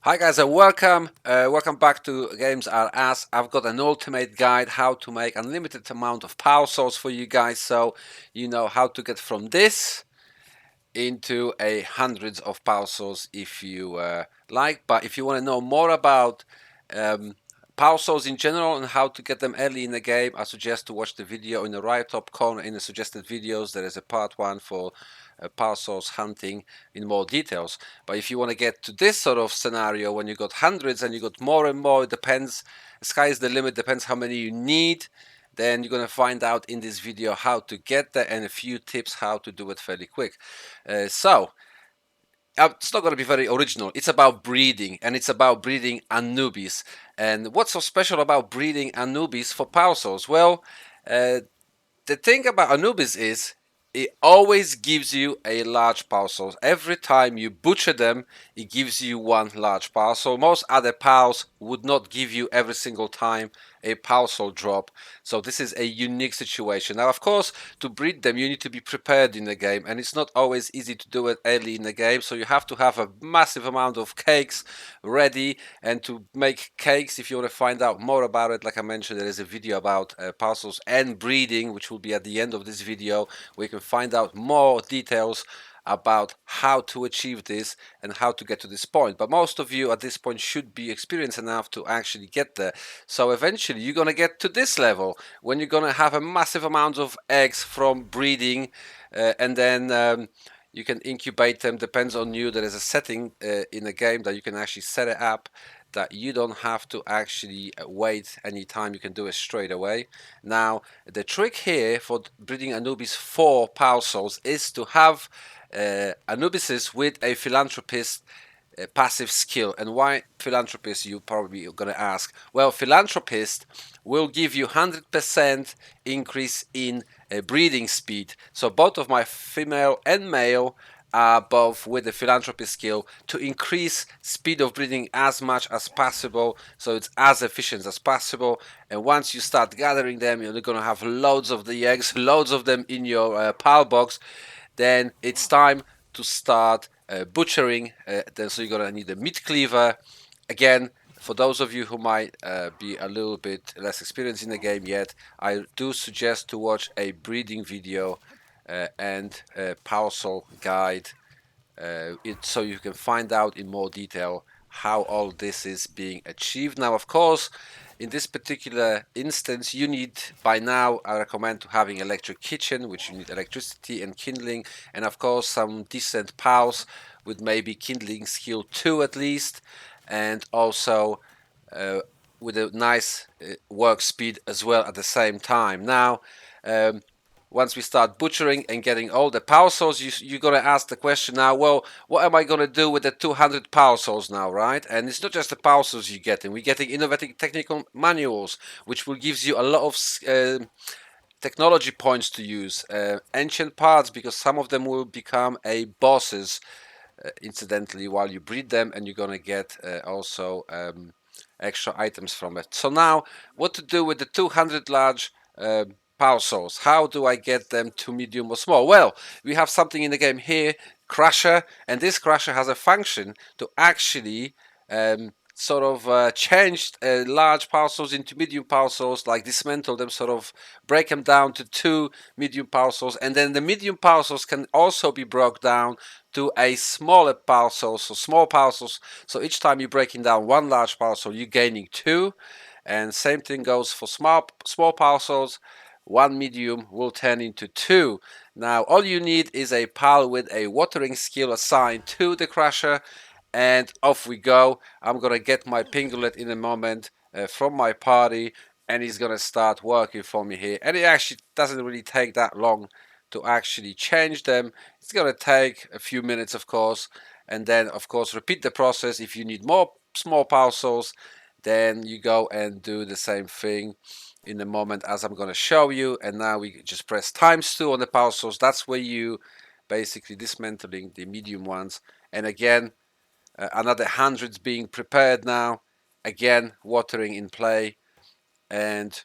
Hi guys and welcome back to Games Are As. I've got an ultimate guide how to make unlimited amount of power source for you guys, so you know how to get from this into a hundreds of power source if you like. But if you want to know more about power source in general and how to get them early in the game, I suggest to watch the video in the right top corner in the suggested videos. There is a part 1 for power source hunting in more details. But if you want to get to this sort of scenario when you got hundreds and you got more and more, it depends. The sky is the limit, depends how many you need. Then you're going to find out in this video how to get there and a few tips how to do it fairly quick. So it's not going to be very original. It's about breeding, and it's about breeding Anubis. And what's so special about breeding Anubis for power source? Well, the thing about Anubis is it always gives you a large power source. Every time you butcher them, it gives you one large power source. Most other pals would not give you every single time a power source drop. So this is a unique situation. Now, of course, to breed them, you need to be prepared in the game, and it's not always easy to do it early in the game. So you have to have a massive amount of cakes ready. And to make cakes, if you want to find out more about it, like I mentioned, there is a video about power source and breeding, which will be at the end of this video, where you can find out more details about how to achieve this and how to get to this point. But most of you at this point should be experienced enough to actually get there. So eventually you're going to get to this level when you're going to have a massive amount of eggs from breeding, and then you can incubate them. Depends on you. There is a setting in the game that you can actually set it up that you don't have to actually wait any time. You can do it straight away. Now, the trick here for breeding Anubis for power souls is to have Anubises with a philanthropist passive skill. And why philanthropist, you probably are going to ask? Well, philanthropist will give you 100% increase in breeding speed. So both of my female and male are both with the philanthropy skill to increase speed of breeding as much as possible, so it's as efficient as possible. And once you start gathering them, you're going to have loads of the eggs, loads of them in your pile box. Then it's time to start butchering. Then so you're going to need a meat cleaver. Again, for those of you who might be a little bit less experienced in the game yet, I do suggest to watch a breeding video and a power soul guide, so you can find out in more detail how all this is being achieved. Now, of course, in this particular instance, you need, by now, I recommend to having electric kitchen, which you need electricity and kindling, and of course some decent pals with maybe kindling skill 2 at least, and also with a nice work speed as well at the same time. Now, once we start butchering and getting all the power source, you're going to ask the question now, well, what am I going to do with the 200 power source now, right? And it's not just the power source you're getting. We're getting innovative technical manuals, which will give you a lot of technology points to use. Ancient parts, because some of them will become a bosses, incidentally, while you breed them, and you're going to get also extra items from it. So now, what to do with the 200 large power source? How do I get them to medium or small? Well, we have something in the game here, crusher, and this crusher has a function to actually sort of change large power source into medium power source, like dismantle them, sort of break them down to 2 medium power source, and then the medium power source can also be broke down to a smaller power source, so small power source. So each time you're breaking down one large power source, you're gaining 2, and same thing goes for small power source. One medium will turn into 2. Now all you need is a pal with a watering skill assigned to the crusher, and off we go. I'm gonna get my pingulet in a moment from my party, and he's gonna start working for me here. And it actually doesn't really take that long to actually change them. It's gonna take a few minutes, of course, and then of course repeat the process. If you need more small power source, then you go and do the same thing in a moment as I'm going to show you. And now we just press ×2 on the power source. That's where you basically dismantling the medium ones. And again, another hundreds being prepared now. Again, watering in play. And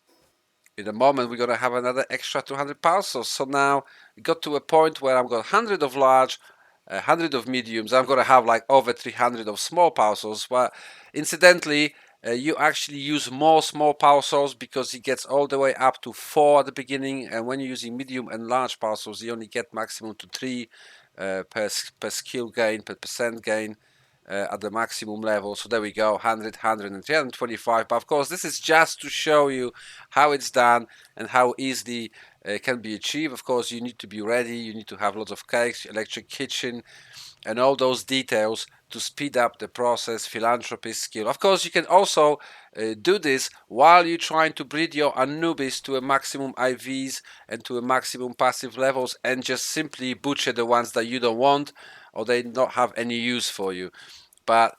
in a moment, we're going to have another extra 200 power source. So now we got to a point where I've got 100 of large, 100 of mediums, I'm gonna have like over 300 of small power sources. But incidentally, you actually use more small power source because it gets all the way up to 4 at the beginning, and when you're using medium and large power source, you only get maximum to 3 per skill gain, per percent gain. At the maximum level. So there we go, 100, 100 and 325. But of course, this is just to show you how it's done and how easily it can be achieved. Of course, you need to be ready, you need to have lots of cakes, electric kitchen, and all those details to speed up the process, philanthropy skill. Of course, you can also do this while you're trying to breed your Anubis to a maximum IVs and to a maximum passive levels, and just simply butcher the ones that you don't want or they not have any use for you. But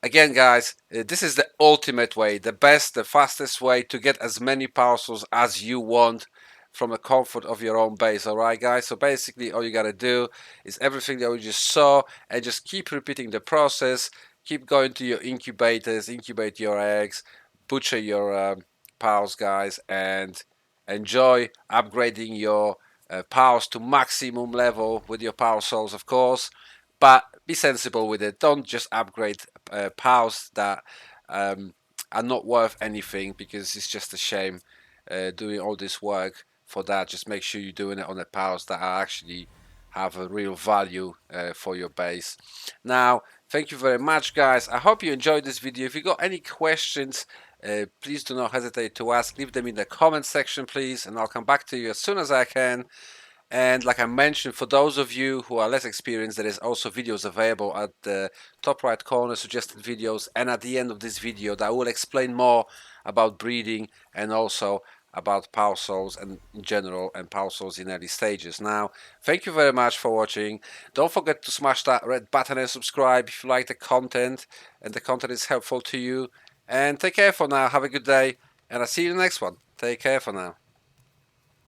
again, guys, this is the ultimate way, the best, the fastest way to get as many parcels as you want from the comfort of your own base. All right, guys, so basically all you got to do is everything that we just saw, and just keep repeating the process. Keep going to your incubators, incubate your eggs, butcher your pals, guys, and enjoy upgrading your pals to maximum level with your power souls, of course. But be sensible with it. Don't just upgrade pals that are not worth anything, because it's just a shame doing all this work for that. Just make sure you're doing it on the pals that are actually have a real value for your base. Now, thank you very much, guys. I hope you enjoyed this video. If you got any questions, please do not hesitate to ask. Leave them in the comment section, please, and I'll come back to you as soon as I can. And like I mentioned, for those of you who are less experienced, there is also videos available at the top right corner, suggested videos, and at the end of this video that will explain more about breeding and also about power souls and in general, and power souls in early stages. Now, thank you very much for watching. Don't forget to smash that red button and subscribe if you like the content and the content is helpful to you. And take care for now. Have a good day, and I'll see you in the next one. Take care for now.